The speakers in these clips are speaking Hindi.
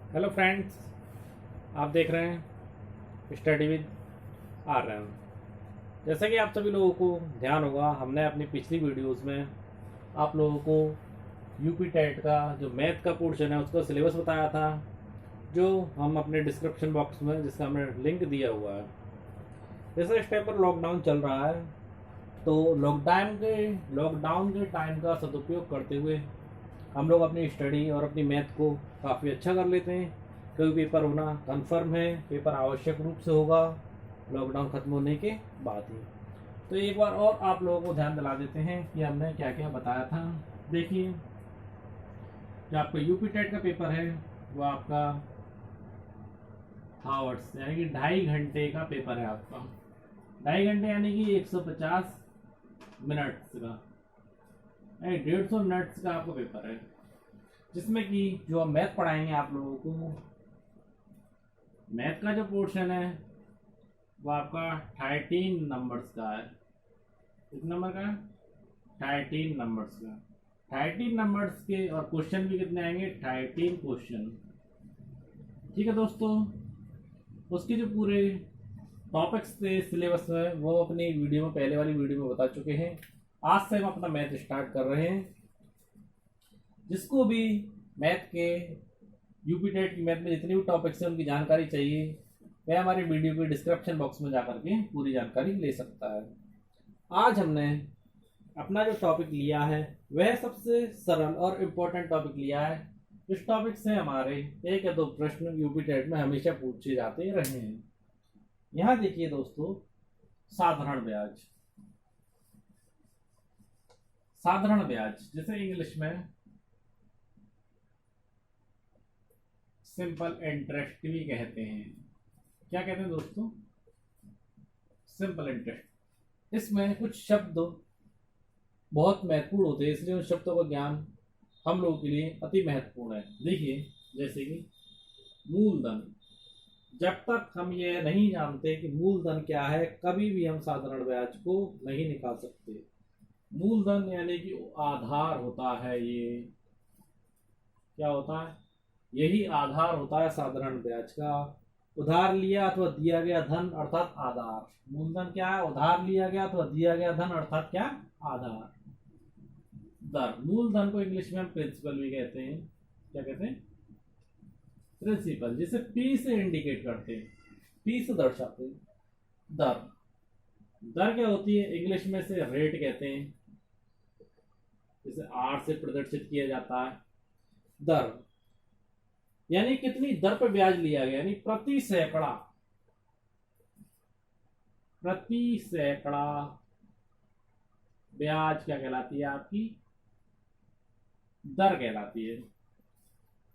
हेलो फ्रेंड्स, आप देख रहे हैं स्टडी विद आर्यन। जैसा कि आप सभी लोगों को ध्यान होगा, हमने अपनी पिछली वीडियोस में आप लोगों को यूपी टेट का जो मैथ का पोर्शन है उसका सिलेबस बताया था, जो हम अपने डिस्क्रिप्शन बॉक्स में जिसका हमने लिंक दिया हुआ है। जैसे इस टाइम पर लॉकडाउन चल रहा है, तो लॉकडाउन के टाइम का सदुपयोग करते हुए हम लोग अपनी स्टडी और अपनी मैथ को काफ़ी अच्छा कर लेते हैं, क्योंकि पेपर होना कंफर्म है। पेपर आवश्यक रूप से होगा लॉकडाउन ख़त्म होने के बाद ही। तो एक बार और आप लोगों को ध्यान दिला देते हैं कि हमने क्या क्या बताया था। देखिए, जो आपका यूपी टेट का पेपर है वो आपका आवर्स यानी कि 2.5 घंटे का पेपर है आपका। 2.5 घंटे यानी कि 150 मिनट्स का, 150 मिनट्स का आपका पेपर है, जिसमें कि जो हम मैथ पढ़ाएंगे आप लोगों को, मैथ का जो पोर्शन है वो आपका 13 नंबर्स का है। कितने नंबर का? 13 नंबर्स का। 13 नंबर्स के और क्वेश्चन भी कितने आएंगे? 13 क्वेश्चन। ठीक है दोस्तों, उसके जो पूरे टॉपिक्स थे सिलेबस में वो अपनी वीडियो में, पहले वाली वीडियो में बता चुके हैं। आज से हम अपना मैथ स्टार्ट कर रहे हैं। जिसको भी मैथ के यूपी टेट की मैथ में जितने भी टॉपिक्स हैं उनकी जानकारी चाहिए, वह हमारे वीडियो के डिस्क्रिप्शन बॉक्स में जाकर के पूरी जानकारी ले सकता है। आज हमने अपना जो टॉपिक लिया है वह सबसे सरल और इम्पोर्टेंट टॉपिक लिया है। इस टॉपिक से हमारे एक या दो प्रश्न यूपी टेट में हमेशा पूछे जाते रहे हैं। यहाँ देखिए दोस्तों, साधारण ब्याज। साधारण ब्याज जिसे इंग्लिश में सिंपल इंटरेस्ट भी कहते हैं। क्या कहते हैं दोस्तों? Simple interest. इसमें कुछ शब्द बहुत महत्वपूर्ण होते हैं, इसलिए उन शब्दों का ज्ञान हम लोगों के लिए अति महत्वपूर्ण है। देखिए, जैसे कि मूलधन। जब तक हम ये नहीं जानते कि मूलधन क्या है, कभी भी हम साधारण ब्याज को नहीं निकाल सकते। मूलधन यानी कि आधार होता है। ये क्या होता है? यही आधार होता है साधारण ब्याज का। उधार लिया अथवा दिया गया धन अर्थात आधार। मूलधन क्या है? उधार लिया गया अथवा दिया गया धन अर्थात क्या? आधार। दर। मूलधन को इंग्लिश में हम प्रिंसिपल भी कहते हैं। क्या कहते हैं? प्रिंसिपल, जिसे पी से इंडिकेट करते हैं, पी से दर्शाते हैं। दर। दर क्या होती है? इंग्लिश में से रेट कहते हैं, जिसे आर से प्रदर्शित किया जाता है। दर यानी कितनी दर पर ब्याज लिया गया, यानी प्रति सैकड़ा। प्रति सैकड़ा ब्याज क्या कहलाती है? आपकी दर कहलाती है।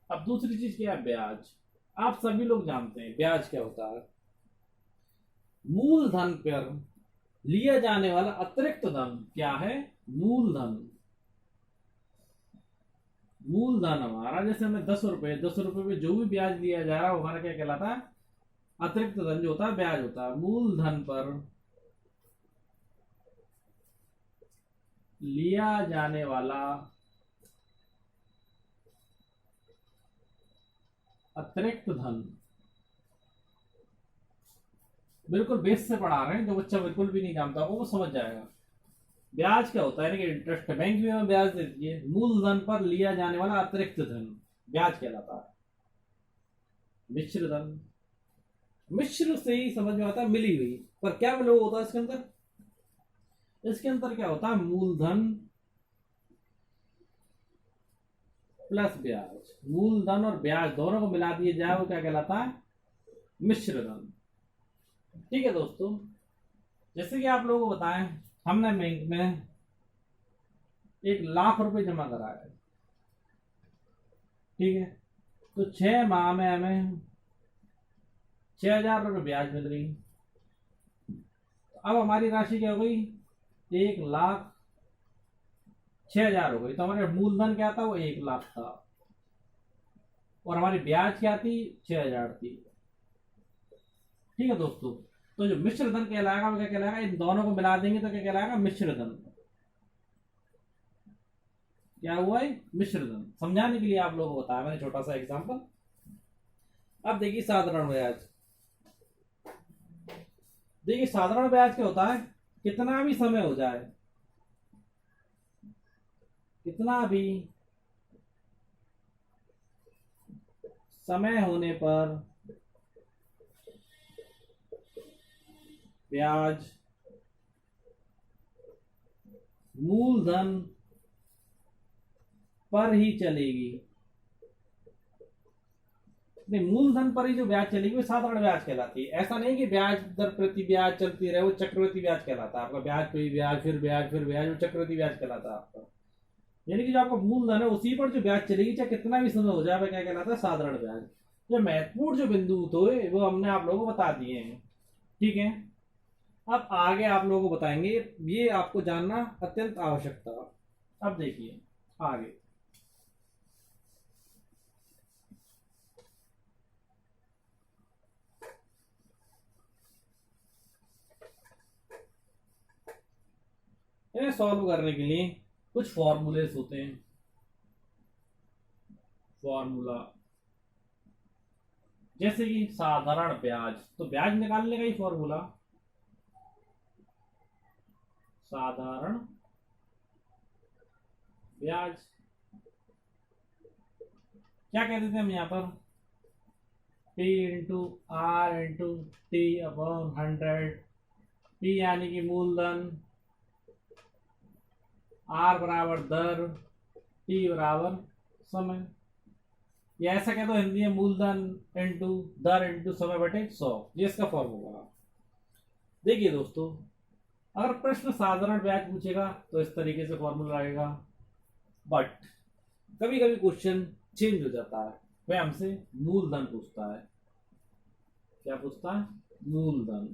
अब दूसरी चीज क्या है? ब्याज। आप सभी लोग जानते हैं ब्याज क्या होता है। मूलधन पर लिया जाने वाला अतिरिक्त धन क्या है? मूलधन। मूलधन हमारा, जैसे हमें 10 रुपए, 10 रुपए में जो भी ब्याज लिया जा रहा है वो हमारा क्या कहलाता है? अतिरिक्त धन जो होता है, ब्याज होता है। मूलधन पर लिया जाने वाला अतिरिक्त धन। बिल्कुल बेस से पढ़ा रहे हैं, जो बच्चा बिल्कुल भी नहीं जानता वो समझ जाएगा। ब्याज क्या होता है? यानी कि इंटरेस्ट। बैंक भी हमें ब्याज देती है। मूलधन पर लिया जाने वाला अतिरिक्त धन ब्याज कहलाता है। मिश्र धन। मिश्र से ही समझ में आता है मिली हुई, पर क्या मिला होता है इसके अंदर? इसके अंदर क्या होता है? मूलधन प्लस ब्याज। मूलधन और ब्याज दोनों को मिला दिए जाए वो क्या कहलाता है? मिश्र धन। ठीक है दोस्तों, जैसे कि आप लोगों को बताएं, हमने बैंक में 1,00,000 रुपए जमा कराया है। ठीक है, तो 6 माह में हमें 6,000 रुपये ब्याज मिल रही। अब हमारी राशि क्या हो गई? 1,06,000 हो गई। तो हमारे मूलधन क्या था? वो 1,00,000 था, और हमारी ब्याज क्या थी? 6,000 थी। ठीक है दोस्तों, तो जो मिश्र धन कहलाएगा वो क्या कहलाएगा? इन दोनों को मिला देंगे तो क्या कहलाएगा? मिश्र धन। क्या हुआ है? मिश्र धन। समझाने के लिए आप लोगों को बताया मैंने छोटा सा एग्जांपल। अब देखिए साधारण ब्याज। देखिए साधारण ब्याज क्या होता है, कितना भी समय हो जाए, कितना भी समय होने पर ब्याज मूलधन पर ही चलेगी। नहीं, मूलधन पर ही जो ब्याज चलेगी वो साधारण ब्याज कहलाती है। ऐसा नहीं कि ब्याज दर प्रति ब्याज चलती रहे, वो चक्रवृद्धि ब्याज कहलाता है आपका। ब्याज पे ब्याज फिर ब्याज फिर ब्याज, वो चक्रवृद्धि ब्याज कहलाता है आपका। यानी कि जो आपका मूलधन है उसी पर जो ब्याज चलेगी, चाहे कितना भी समय हो जाए, वह क्या कहलाता है, साधारण ब्याज। जो महत्वपूर्ण जो बिंदु थे वो हमने आप लोगों को बता दिए हैं, ठीक है। अब आगे आप लोगों को बताएंगे, ये आपको जानना अत्यंत आवश्यक था। अब देखिए आगे, इन्हें सॉल्व करने के लिए कुछ फॉर्मूलेस होते हैं। फॉर्मूला जैसे कि साधारण ब्याज, तो ब्याज निकालने का ही फॉर्मूला साधारण ब्याज। क्या कहते थे हम यहाँ पर, P into R into T upon 100। P यानी कि मूलधन, R बराबर दर, T बराबर समय। या ऐसा कह दो हिंदी में, मूलधन इंटू दर इंटू समय बटे 100, ये इसका फॉर्मूला। देखिए दोस्तों, अगर प्रश्न साधारण ब्याज पूछेगा तो इस तरीके से फॉर्मूला आएगा, बट कभी कभी क्वेश्चन चेंज हो जाता है, वह हमसे मूलधन पूछता है। क्या पूछता है, मूलधन।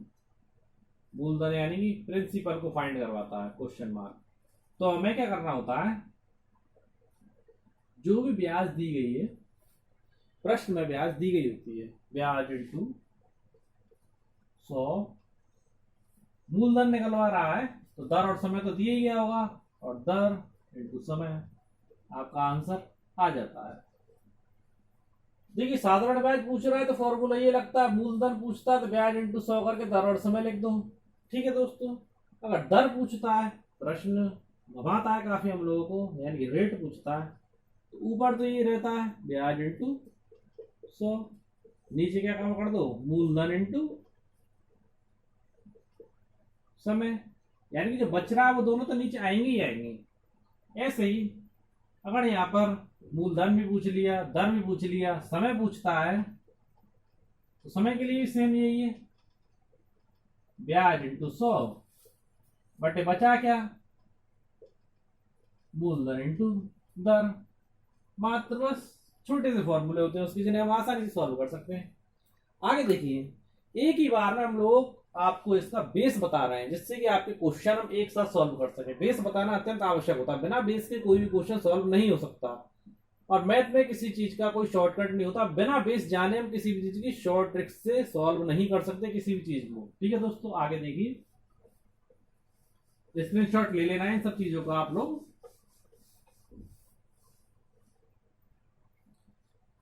मूलधन यानी कि प्रिंसिपल को फाइंड करवाता है, क्वेश्चन मार्क। तो हमें क्या करना होता है, जो भी ब्याज दी गई है, प्रश्न में ब्याज दी गई होती है, ब्याज इंटू 100, मूलधन निकलवा रहा है तो दर और समय तो दिया ही गया होगा, और दर इंटू समय, आपका आंसर आ जाता है। देखिए साधारण ब्याज पूछ रहा है तो फॉर्मूला ये लगता है, मूलधन पूछता है तो ब्याज इंटू 100 करके दर और समय लिख दो, ठीक है दोस्तों। अगर दर पूछता है, प्रश्न घुमाता है काफी हम लोगों को, यानी कि रेट पूछता है, तो ऊपर तो ये रहता है ब्याज इंटू 100, नीचे क्या काम कर दो, मूलधन इंटू समय, यानी कि जो बच रहा है वो दोनों तो नीचे आएंगे ही आएंगे। ऐसे ही अगर यहाँ पर मूलधन भी पूछ लिया, दर भी पूछ लिया, समय पूछता है, तो समय के लिए भी सेम यही है, ब्याज इंटू 100 बटे बचा क्या, मूलधन इंटू दर। मात्र बस छोटे से फॉर्मूले होते हैं उसकी, जिन्हें हम आसानी से सॉल्व कर सकते हैं। आगे देखिए, एक ही बार में हम लोग आपको इसका बेस बता रहे हैं, जिससे कि आपके क्वेश्चन हम एक साथ सॉल्व कर सके। बेस बताना अत्यंत आवश्यक होता है, बिना बेस के कोई भी क्वेश्चन सॉल्व नहीं हो सकता। और मैथ में किसी चीज का कोई शॉर्टकट नहीं होता, बिना बेस जाने हम किसी भी चीज की शॉर्ट ट्रिक से सॉल्व नहीं कर सकते किसी भी चीज को, ठीक है दोस्तों। आगे देखिए, स्क्रीनशॉट ले लेना है इन सब चीजों का आप लोग।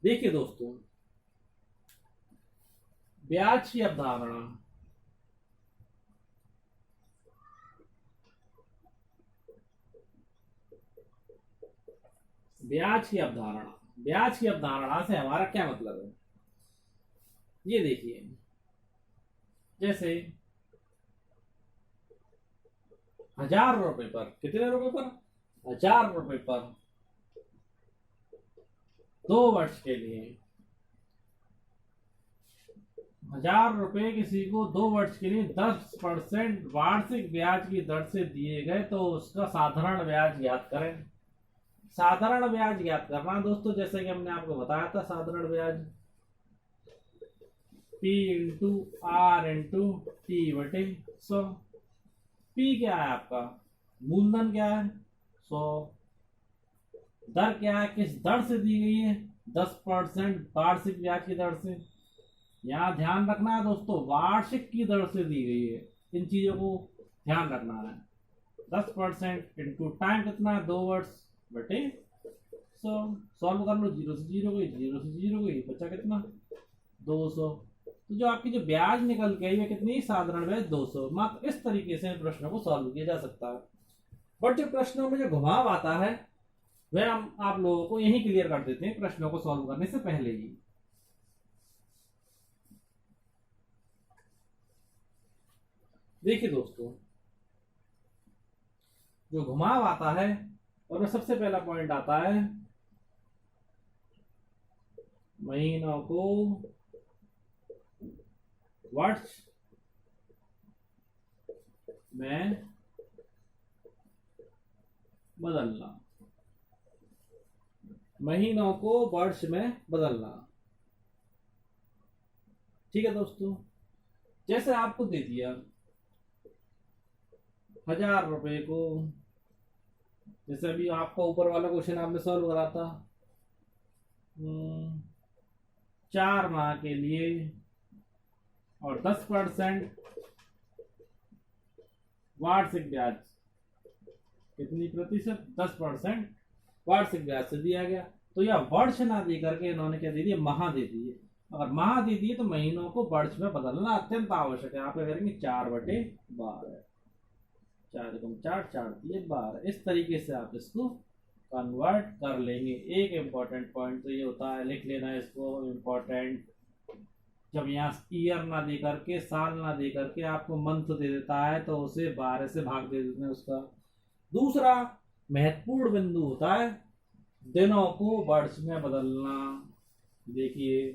देखिए दोस्तों, ब्याज की अवधारणा, ब्याज की अवधारणा, ब्याज की अवधारणा से हमारा क्या मतलब है, ये देखिए। जैसे 1000 रुपए पर, कितने रुपए पर, 1000 रुपए पर 2 वर्ष के लिए, 1000 रुपए किसी को 2 वर्ष के लिए 10% वार्षिक ब्याज की दर से दिए गए, तो उसका साधारण ब्याज ज्ञात करें। साधारण ब्याज ज्ञात करना दोस्तों, जैसे कि हमने आपको बताया था, साधारण ब्याज P into R into T बटे 100। P क्या है आपका, मूलधन क्या है 100, दर क्या है, किस दर से दी गई है, 10% वार्षिक ब्याज की दर से। यहाँ ध्यान रखना है दोस्तों, वार्षिक की दर से दी गई है, इन चीजों को ध्यान रखना है। 10% इंटू टाइम कितना है, 2 वर्ष बटे 100। सॉल्व कर लो, 0 से 0 गई, 0 से 0 गई, बचा कितना 200। तो जो आपकी जो ब्याज निकल के आई है कितनी, साधारण ब्याज 200। मात्र इस तरीके से प्रश्नों को सॉल्व किया जा सकता है। बट जो प्रश्नों में जो घुमाव आता है वह हम आप लोगों को यही क्लियर कर देते हैं प्रश्नों को सॉल्व करने से पहले ही। देखिए दोस्तों, जो घुमाव आता है और वह सबसे पहला पॉइंट आता है महीनों को वर्ष में बदलना, महीनों को वर्ष में बदलना। ठीक है दोस्तों, जैसे आपको दे दिया 1000 रुपए को, जैसे अभी आपका ऊपर वाला क्वेश्चन आपने सॉल्व करा था 4 माह के लिए और 10% वार्षिक ब्याज, कितनी प्रतिशत, 10% वार्षिक ब्याज से दिया गया। तो यह वर्ष ना दे करके इन्होंने क्या दे दिया, माह दे दिए। अगर माह दे दिए तो महीनों को वर्ष में बदलना अत्यंत आवश्यक है। आप क्या करेंगे, 4/12, 4 4 दिए 12। इस तरीके से आप इसको कन्वर्ट कर लेंगे। एक इम्पोर्टेंट पॉइंट तो ये होता है, लिख लेना है इसको इम्पोर्टेंट, जब यहाँ ईयर ना दे करके, साल ना दे करके आपको मंथ दे देता है तो उसे 12 से भाग दे देते हैं उसका। दूसरा महत्वपूर्ण बिंदु होता है दिनों को वर्ष में बदलना। देखिए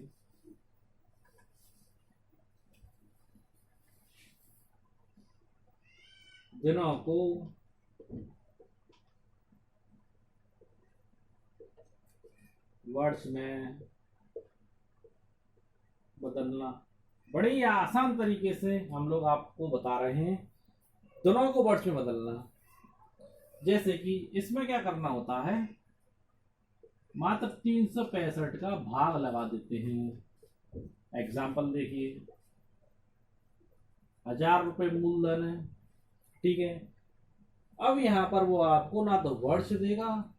दिनों को वर्ष में बदलना, बड़े ही आसान तरीके से हम लोग आपको बता रहे हैं दिनों को वर्ष में बदलना। जैसे कि इसमें क्या करना होता है, मात्र 365 का भाग लगा देते हैं। एग्जाम्पल देखिए, 1000 रुपये मूलधन है, ठीक है। अब यहाँ पर वो आपको ना तो वर्ष देगा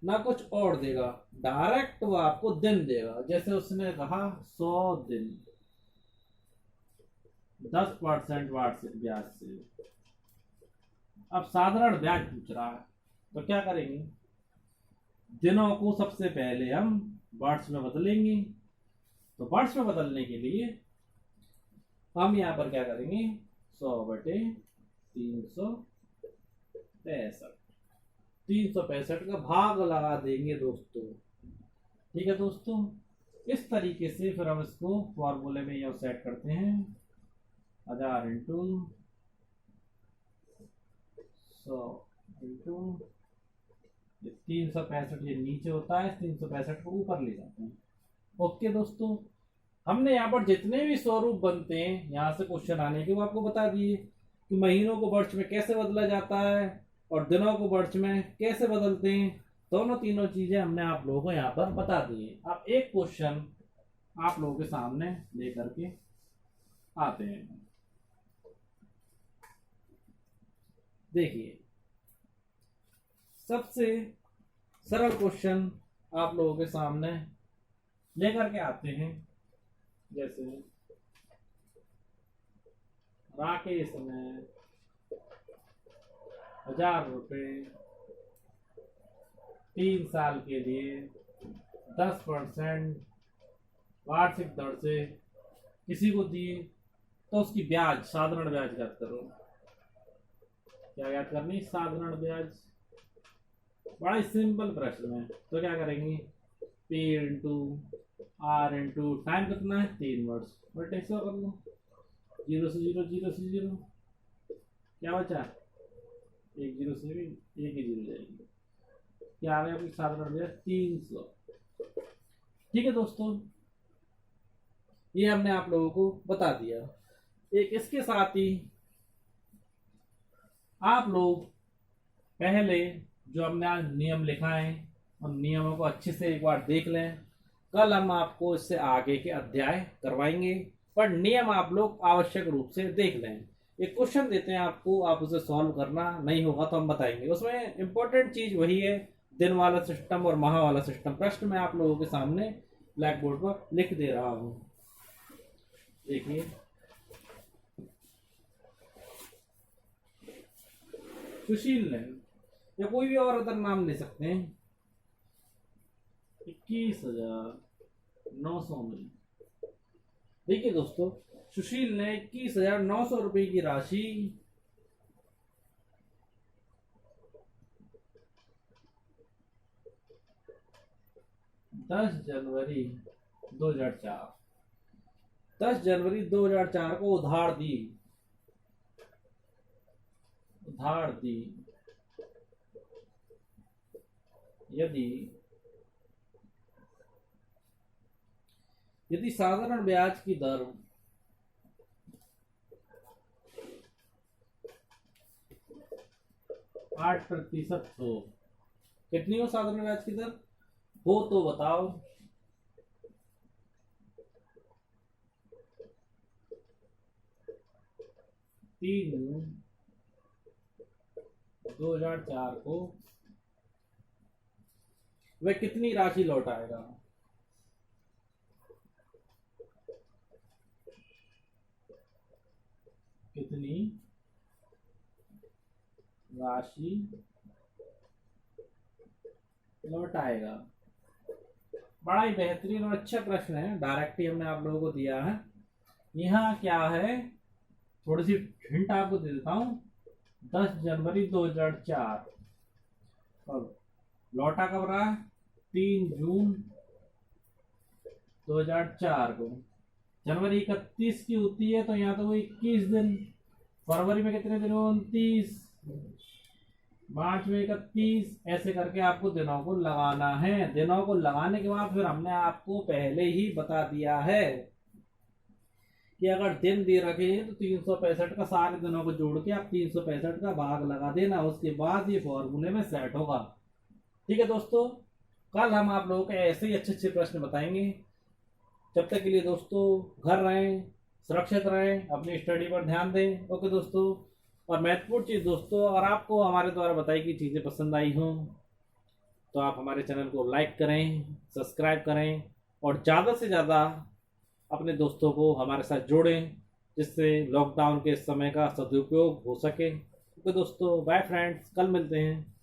ना कुछ और देगा, डायरेक्ट वो आपको दिन देगा। जैसे उसने कहा 100 दिन 10% वार्षिक ब्याज से। अब साधारण ब्याज पूछ रहा है तो क्या करेंगे, दिनों को सबसे पहले हम वर्ष में बदलेंगे। तो वर्ष में बदलने के लिए हम यहाँ पर क्या करेंगे, 100/365, 365 का भाग लगा देंगे दोस्तों। ठीक है दोस्तों, इस तरीके से फिर हम इसको फॉर्मूले में यह सेट करते हैं, 1000 इंटू 100 इंटू 365, ये नीचे होता है, 365 को ऊपर ले जाते हैं। ओके दोस्तों, हमने यहाँ पर जितने भी स्वरूप बनते हैं यहाँ से क्वेश्चन आने के वो आपको बता दिए कि महीनों को वर्ष में कैसे बदला जाता है और दिनों को वर्ष में कैसे बदलते हैं। दोनों तीनों चीजें हमने आप लोगों को यहाँ पर बता दी है। अब एक क्वेश्चन आप लोगों के सामने लेकर के आते हैं। देखिए, सबसे सरल क्वेश्चन आप लोगों के सामने लेकर के आते हैं। जैसे राकेश ने 1000 रुपये 3 साल के लिए 10% वार्षिक दर से किसी को दिए, तो उसकी ब्याज, साधारण ब्याज याद करो। क्या याद करनी, साधारण ब्याज। बड़ा ही सिंपल प्रश्न है। तो क्या करेंगे, P into R into time कितना है, 3 वर्ष, बटे 100 कर लो, 0 से 0, 0 से 0, क्या बचा, 1 0 से भी 1 ही 0 जाएगी। क्या आ गया आपकी साधारण ब्याज, 300। ठीक है दोस्तों, ये हमने आप लोगों को बता दिया। एक इसके साथ ही आप लोग पहले जो हमने आज नियम लिखा है उन नियमों को अच्छे से एक बार देख लें। कल हम आपको इससे आगे के अध्याय करवाएंगे, पर नियम आप लोग आवश्यक रूप से देख लें। एक क्वेश्चन देते हैं आपको, आप उसे सॉल्व करना, नहीं होगा तो हम बताएंगे। उसमें इंपॉर्टेंट चीज वही है, दिन वाला सिस्टम और माह वाला सिस्टम। प्रश्न मैं आप लोगों के सामने ब्लैक बोर्ड पर लिख दे रहा हूँ। देखिए, सुशील ने, या कोई भी और अदर नाम ले सकते हैं, 21,900 में। देखिए दोस्तों, सुशील ने 21,900 रुपए की राशि 10 जनवरी 2004 10 जनवरी 2004 को उधार दी। यदि साधारण ब्याज की दर 8% हो, कितनी हो साधारण ब्याज की दर हो तो बताओ। तीन जून 2004 को वह कितनी राशि लौटाएगा? कितनी राशि लौटाएगा? बड़ा ही बेहतरीन और अच्छा प्रश्न है, डायरेक्ट ही हमने आप लोगों को दिया है। यहाँ क्या है, थोड़ी सी हिंट आपको दे देता हूँ। 10 जनवरी 2004 और लौटा कब रहा है? 3 जून 2004 को। जनवरी 31 की होती है तो यहाँ तो वो 21 दिन, फरवरी में कितने दिन? 29, मार्च में 31, ऐसे करके आपको दिनों को लगाना है। दिनों को लगाने के बाद फिर हमने आपको पहले ही बता दिया है कि अगर दिन दे रखे हैं तो 365 का सारे दिनों को जोड़ के आप 365 का भाग लगा देना, उसके बाद ये फॉर्मूले में सेट होगा। ठीक है दोस्तों, कल हम आप लोगों को ऐसे ही अच्छे अच्छे प्रश्न बताएंगे। जब तक के लिए दोस्तों घर रहें, सुरक्षित रहें, अपनी स्टडी पर ध्यान दें। ओके दोस्तों, और महत्वपूर्ण चीज़ दोस्तों, अगर आपको हमारे द्वारा बताई गई चीज़ें पसंद आई हों तो आप हमारे चैनल को लाइक करें, सब्सक्राइब करें और ज़्यादा से ज़्यादा अपने दोस्तों को हमारे साथ जोड़ें, जिससे लॉकडाउन के समय का सदुपयोग हो सके। ओके दोस्तों, बाय फ्रेंड्स, कल मिलते हैं।